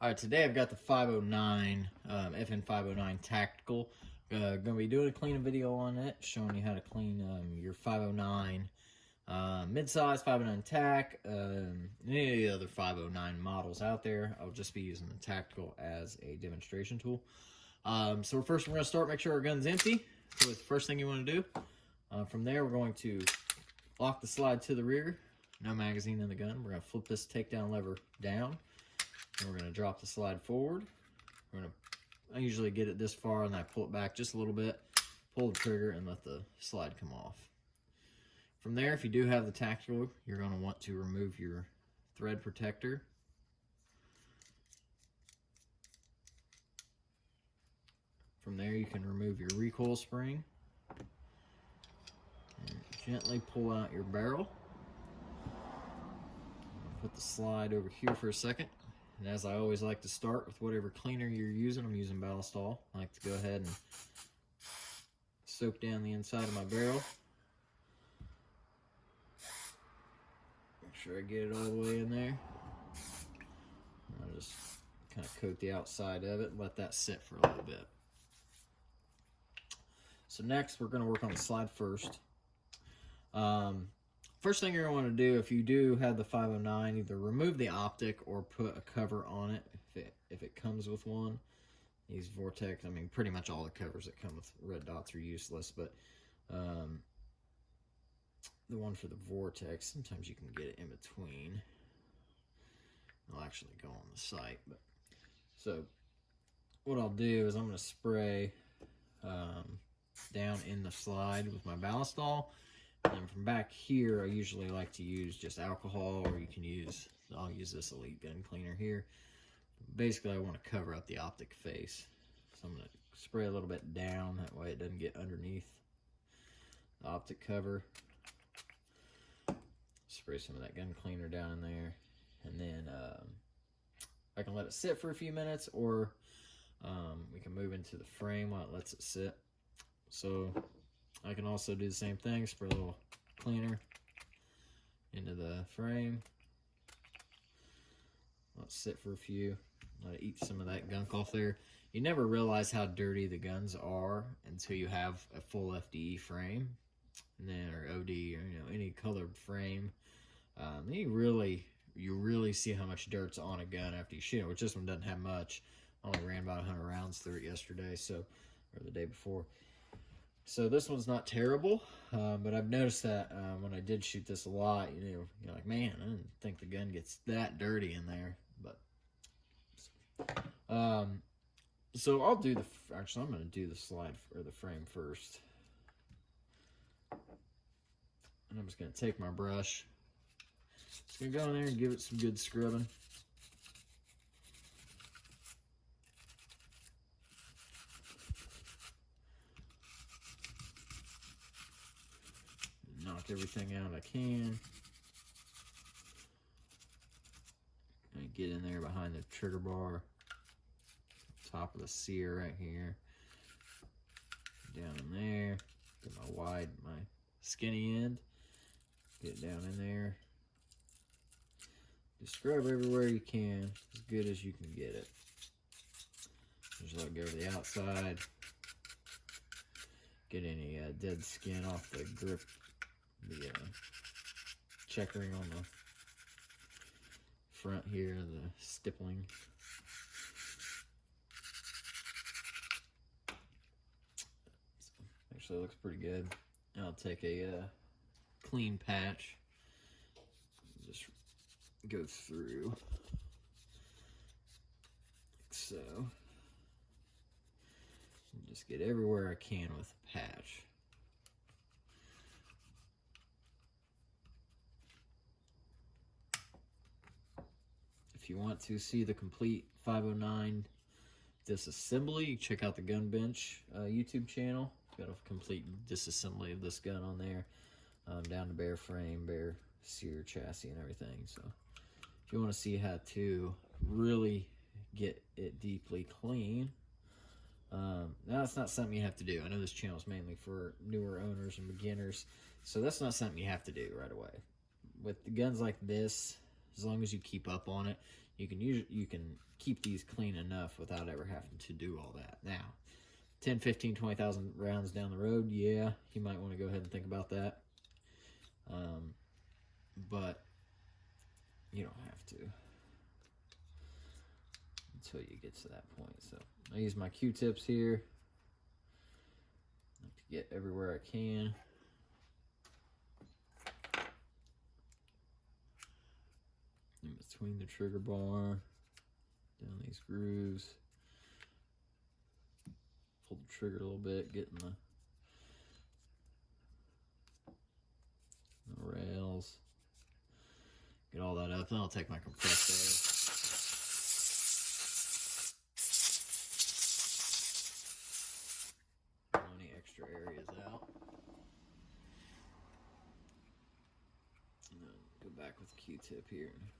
All right, today I've got the 509, FN 509 Tactical. Going to be doing a cleaning video on it, showing you how to clean your 509 mid-size 509 Tac, any of the other 509 models out there. I'll just be using the Tactical as a demonstration tool. So first we're going to start, make sure our gun's empty. So it's the first thing you want to do. From there, we're going to lock the slide to the rear. No magazine in the gun. We're going to flip this takedown lever down. And we're going to drop the slide forward. I usually get it this far and I pull it back just a little bit, pull the trigger and let the slide come off. From there, if you do have the Tactical, you're going to want to remove your thread protector. From there, you can remove your recoil spring. And gently pull out your barrel. Put the slide over here for a second. And as I always like to start with whatever cleaner you're using, I'm using Ballistol. I like to go ahead and soak down the inside of my barrel. Make sure I get it all the way in there. I'll just kind of coat the outside of it and let that sit for a little bit. So next, we're going to work on the slide first. First thing you're going to want to do, if you do have the 509, either remove the optic or put a cover on it if it comes with one. These Vortex, I mean, pretty much all the covers that come with red dots are useless, but the one for the Vortex, sometimes you can get it in between. I'll actually go on the site. So what I'll do is I'm going to spray down in the slide with my Ballistol. And from back here, I usually like to use just alcohol, or you can use, I'll use this Elite Gun Cleaner here. Basically, I want to cover up the optic face. So I'm going to spray a little bit down, that way it doesn't get underneath the optic cover. Spray some of that gun cleaner down in there. And then I can let it sit for a few minutes, or we can move into the frame while it lets it sit. So I can also do the same thing, spray a little cleaner into the frame. Let it sit for a few, let it eat some of that gunk off there. You never realize how dirty the guns are until you have a full FDE frame, and then or OD, or any colored frame. Then you really see how much dirt's on a gun after you shoot it, which this one doesn't have much. I only ran about 100 rounds through it yesterday, or the day before. So this one's not terrible, but I've noticed that when I did shoot this a lot, you're like, man, I didn't think the gun gets that dirty in there. But so I'll do actually I'm going to do the slide or the frame first. And I'm just going to take my brush. Just going to go in there and give it some good scrubbing. Knock everything out I can. And get in there behind the trigger bar, top of the sear right here, down in there. Get my skinny end. Get down in there. Just scrub everywhere you can, as good as you can get it. Just let it go to the outside. Get any dead skin off the grip. The checkering on the front here, the stippling. Actually, it looks pretty good. I'll take a clean patch, just go through like so. And just get everywhere I can with a patch. If you want to see the complete 509 disassembly, check out the Gun Bench YouTube channel. Got a complete disassembly of this gun on there, down to bare frame, bare sear chassis and everything. So if you want to see how to really get it deeply clean, now it's not something you have to do. I know this channel is mainly for newer owners and beginners, so that's not something you have to do right away. With the guns like this, as long as you keep up on it, you can keep these clean enough without ever having to do all that. Now, 10, 15, 20,000 rounds down the road, yeah, you might want to go ahead and think about that. But you don't have to until you get to that point. So I use my Q-tips here to get everywhere I can. In between the trigger bar, down these grooves. Pull the trigger a little bit, getting the rails. Get all that up, then I'll take my compressed air. Pull any extra areas out. And then go back with the Q-tip here and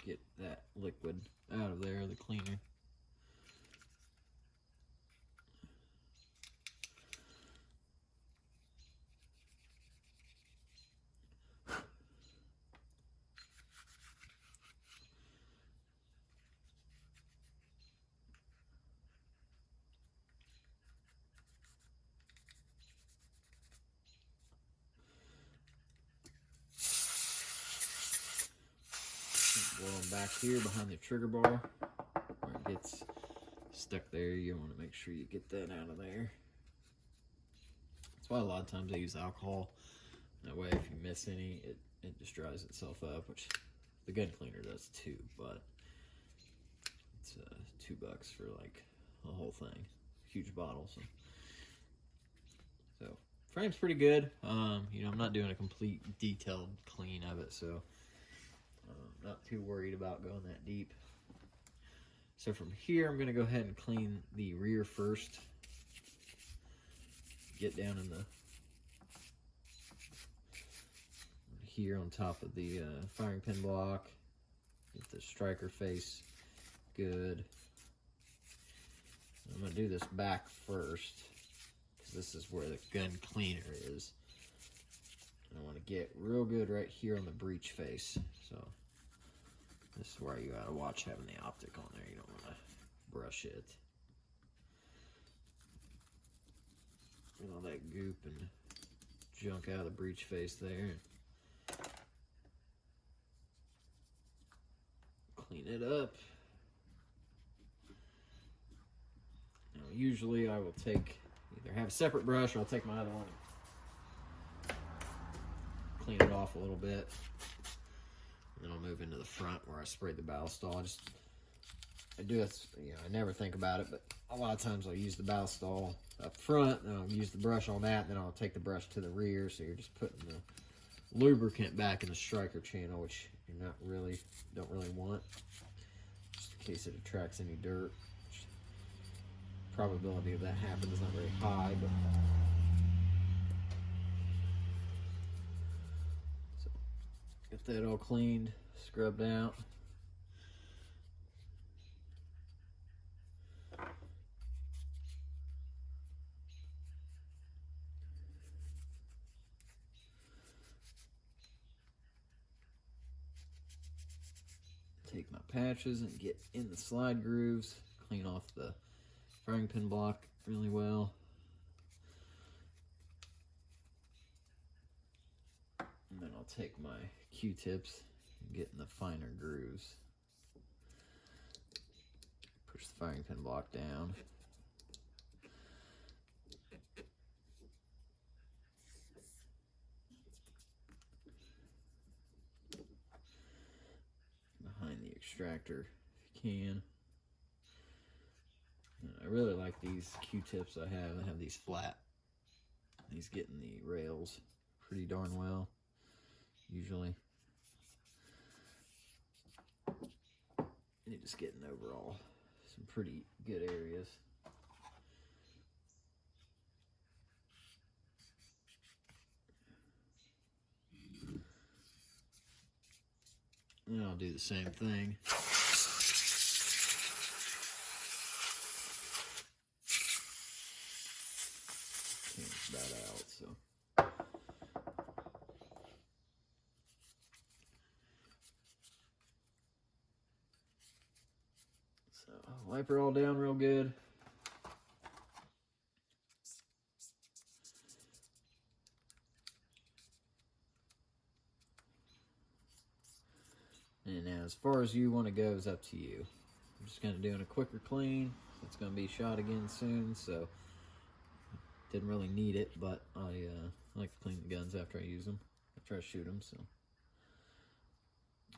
get that liquid out of there, the cleaner. Going back here behind the trigger bar where it gets stuck there, you want to make sure you get that out of there. That's why a lot of times I use alcohol. That way if you miss any, it just dries itself up, which the gun cleaner does too, but it's $2 for like the whole thing. Huge bottle. So frame's pretty good. You know, I'm not doing a complete detailed clean of it, so not too worried about going that deep. So from here, I'm going to go ahead and clean the rear first. Get down in the here on top of the firing pin block. Get the striker face good. I'm going to do this back first because this is where the gun cleaner is. And I want to get real good right here on the breech face. So this is where you gotta watch having the optic on there. You don't want to brush it. Get all that goop and junk out of the breech face there. Clean it up. Now, usually I will take, either have a separate brush or I'll take my other one and clean it off a little bit. Then I'll move into the front where I sprayed the ballistol. I do it, you know, I never think about it, but a lot of times I'll use the ballistol up front, then I'll use the brush on that, then I'll take the brush to the rear, so you're just putting the lubricant back in the striker channel, which you don't really want, just in case it attracts any dirt. Probability of that happening is not very high, but get that all cleaned, scrubbed out. Take my patches and get in the slide grooves, clean off the firing pin block really well. And then I'll take my Q-tips and get in the finer grooves. Push the firing pin block down. Behind the extractor if you can. And I really like these Q-tips I have. I have these flat. These get in the rails pretty darn well, usually. You're just getting overall some pretty good areas. And I'll do the same thing. Change that out, so. Wipe her all down real good. And now as far as you want to go is up to you. I'm just kind of doing a quicker clean. It's going to be shot again soon, so didn't really need it, but I like to clean the guns after I use them, after I shoot them. So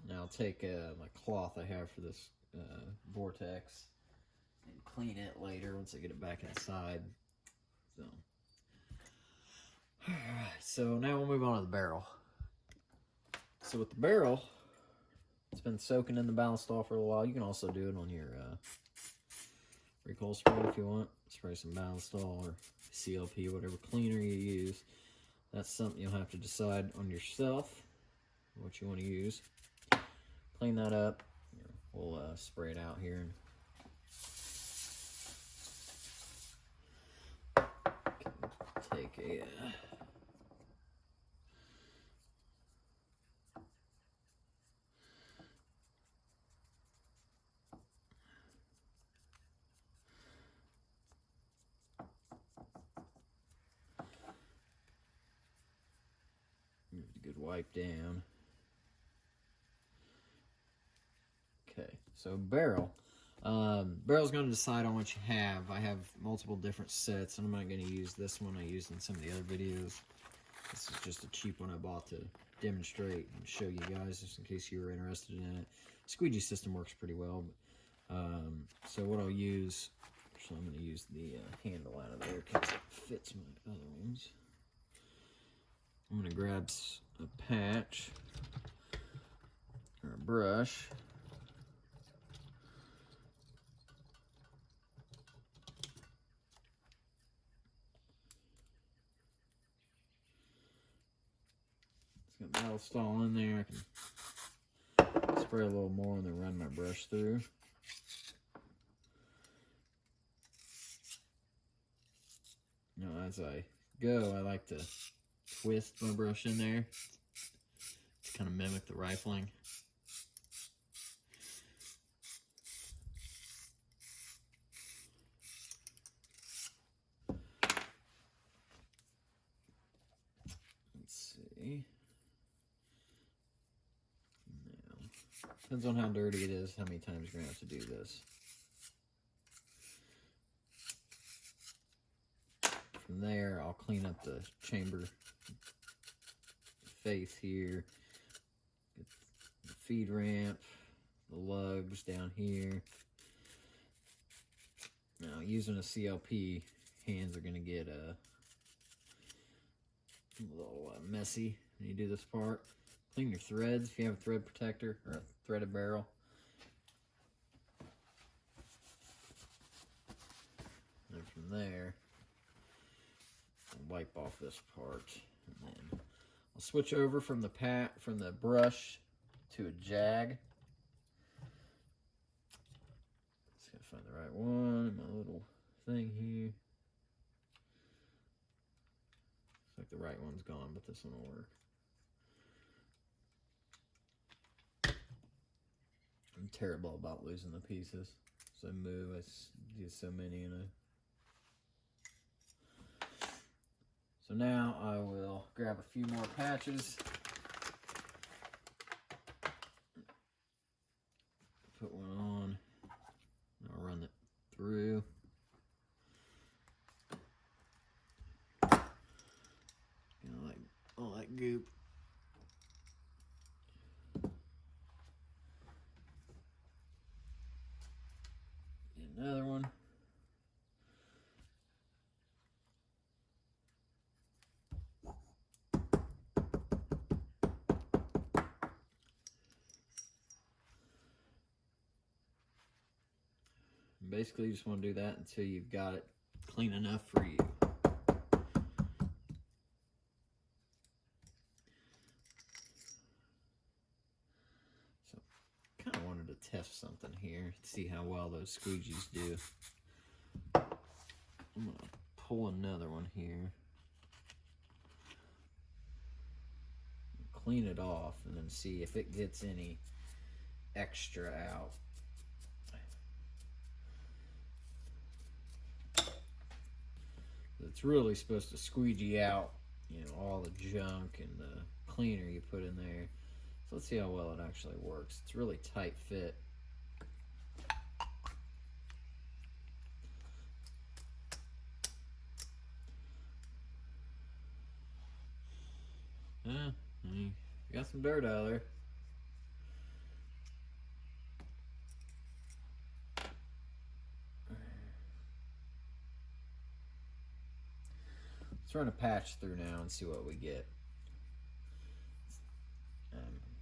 now I'll take my cloth I have for this vortex and clean it later once I get it back inside. So, all right, so now we'll move on to the barrel. So with the barrel, it's been soaking in the ballistol for a while. You can also do it on your recoil spray if you want. Spray some ballistol or CLP, whatever cleaner you use. That's something you'll have to decide on yourself what you want to use. Clean that up. We'll spray it out here. Take a good wipe down. Okay, so barrel. Barrel's going to decide on what you have. I have multiple different sets, and I'm not going to use this one I used in some of the other videos. This is just a cheap one I bought to demonstrate and show you guys, just in case you were interested in it. Squeegee system works pretty well. So what I'll use, so I'm going to use the handle out of there because it fits my other ones. I'm going to grab a patch or a brush. It's got ballistol in there. I can spray a little more and then run my brush through. You know, as I go, I like to twist my brush in there to kind of mimic the rifling. Let's see. Now, depends on how dirty it is, how many times you're going to have to do this. From there, I'll clean up the chamber face here, get the feed ramp, the lugs down here. Now, using a CLP, hands are going to get a little messy when you do this part. Clean your threads if you have a thread protector or a threaded barrel. And from there, wipe off this part, and then I'll switch over from the brush to a jag. Just gotta find the right one. My little thing here. Looks like the right one's gone, but this one will work. I'm terrible about losing the pieces, so I move. I do so many in a. So now I will grab a few more patches, put one on, and I'll run it through. You know, like all that goop. Another one. Basically, you just want to do that until you've got it clean enough for you. So, kind of wanted to test something here, see how well those squeegees do. I'm going to pull another one here. Clean it off and then see if it gets any extra out. it's really supposed to squeegee out, you know, all the junk and the cleaner you put in there. So let's see how well it actually works. It's really tight fit. Yeah, you got some dirt out there. Let's run a patch through now and see what we get.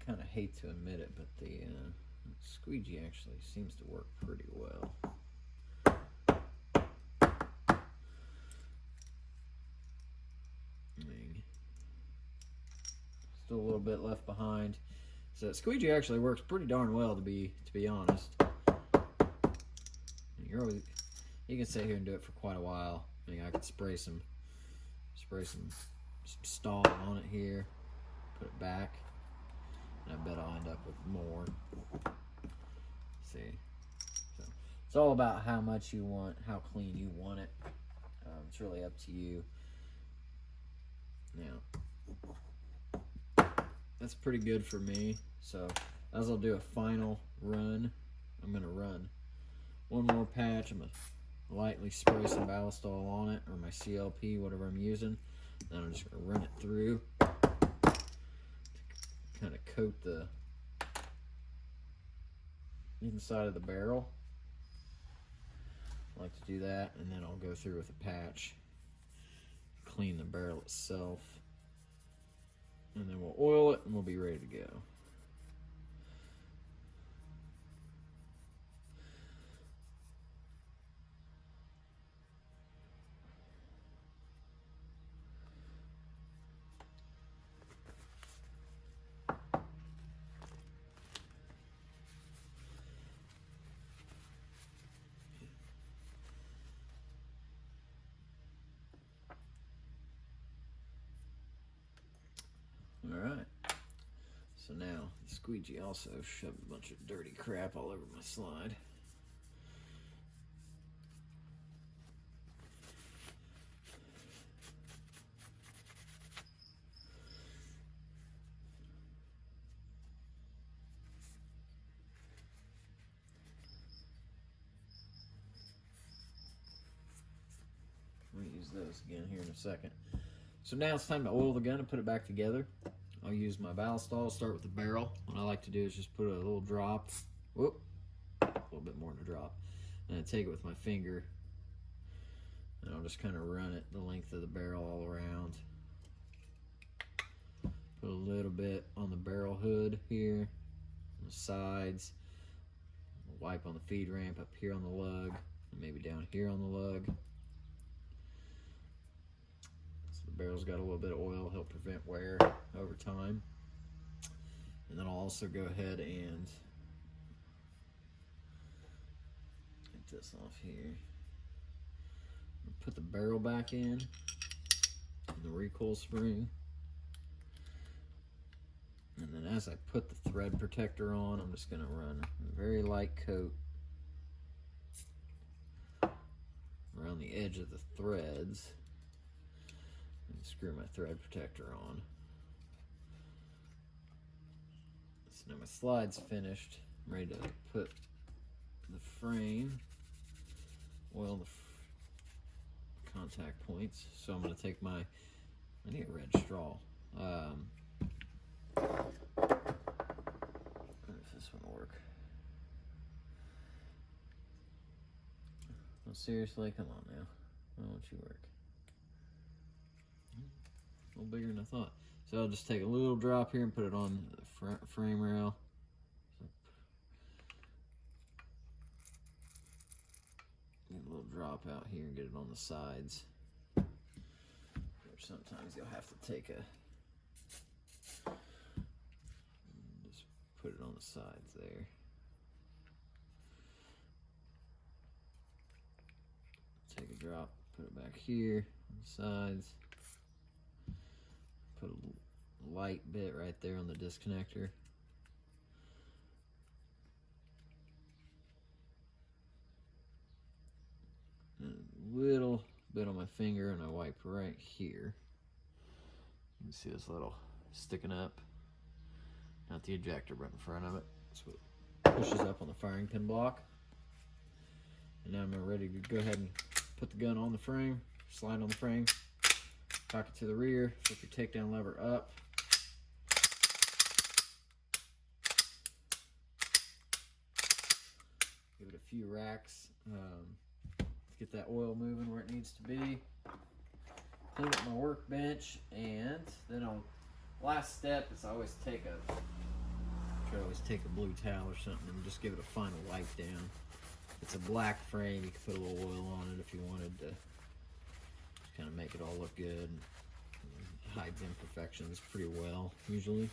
Kind of hate to admit it, but the squeegee actually seems to work pretty well. Still a little bit left behind. So that squeegee actually works pretty darn well, to be honest. You can sit here and do it for quite a while. I mean, I could spray some Stall on it here, put it back, and I bet I'll end up with more. See, so it's all about how much you want, how clean you want it. It's really up to you. Now, that's pretty good for me. So as I'll do a final run, I'm gonna run one more patch. I'm gonna lightly spray some Ballistol on it, or my CLP, whatever I'm using. Then I'm just gonna run it through to kind of coat the inside of the barrel. I like to do that, and then I'll go through with a patch, clean the barrel itself, and then we'll oil it and we'll be ready to go. Alright, so now the squeegee also shoved a bunch of dirty crap all over my slide. I'm going to use those again here in a second. So now it's time to oil the gun and put it back together. I'll use my Ballistol, start with the barrel. What I like to do is just put a little drop, a little bit more than a drop, and I take it with my finger, and I'll just kind of run it the length of the barrel all around. Put a little bit on the barrel hood here, on the sides, wipe on the feed ramp up here on the lug, and maybe down here on the lug. The barrel's got a little bit of oil, help prevent wear over time. And then I'll also go ahead and get this off here. Put the barrel back in, and the recoil spring. And then as I put the thread protector on, I'm just going to run a very light coat around the edge of the threads. Screw my thread protector on. So now my slide's finished. I'm ready to put the frame, oil the contact points. So I'm going to take my, I need a red straw. I don't know if this one will work. Oh, seriously? Come on now. Why won't you work? A little bigger than I thought. So I'll just take a little drop here and put it on the frame rail. Get a little drop out here and get it on the sides. Or sometimes you'll have to take just put it on the sides there. Take a drop, put it back here on the sides. Put a light bit right there on the disconnector. And a little bit on my finger and I wipe right here. You can see this little sticking up. Not the ejector, but in front of it. So it pushes up on the firing pin block. And now I'm ready to go ahead and put the gun on the frame, slide on the frame, cock it to the rear, flip your takedown lever up. Give it a few racks to get that oil moving where it needs to be. Clean up my workbench, and then on last step is I always take a blue towel or something and just give it a final wipe down. It's a black frame. You can put a little oil on it if you wanted to just kind of make it all look good. It hides imperfections pretty well usually.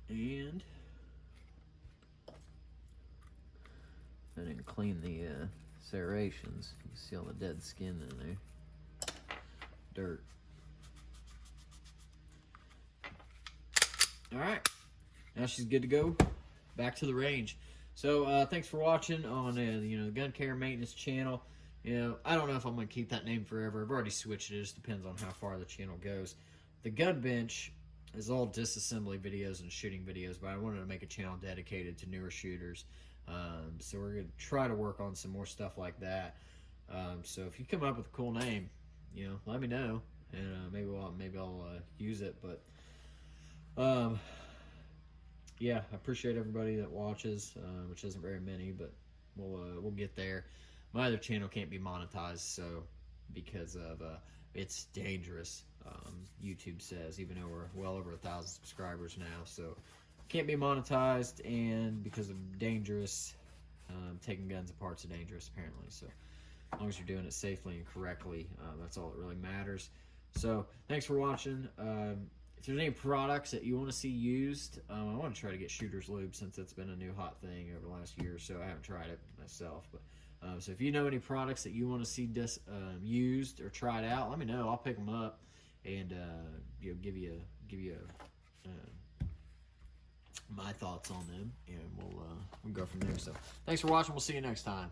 And I didn't clean the serrations. You can see all the dead skin in there. Dirt. Alright, now she's good to go. Back to the range. So thanks for watching on the Gun Care Maintenance channel. I don't know if I'm going to keep that name forever. I've already switched it. It just depends on how far the channel goes. The gun bench is all disassembly videos and shooting videos, but I wanted to make a channel dedicated to newer shooters. So we're going to try to work on some more stuff like that. So if you come up with a cool name, let me know, and maybe I'll use it. But yeah, I appreciate everybody that watches, which isn't very many, but we'll get there. My other channel can't be monetized, so because of it's dangerous. YouTube says, even though we're well over 1,000 subscribers now, so can't be monetized, and because of dangerous, taking guns apart is dangerous apparently. So as long as you're doing it safely and correctly, that's all that really matters. So thanks for watching. If there's any products that you want to see used, I want to try to get Shooter's Lube, since it's been a new hot thing over the last year or so. I haven't tried it myself, but so if you know any products that you want to see used or tried out, let me know. I'll pick them up and give you my thoughts on them, and we'll go from there. So thanks for watching. We'll see you next time.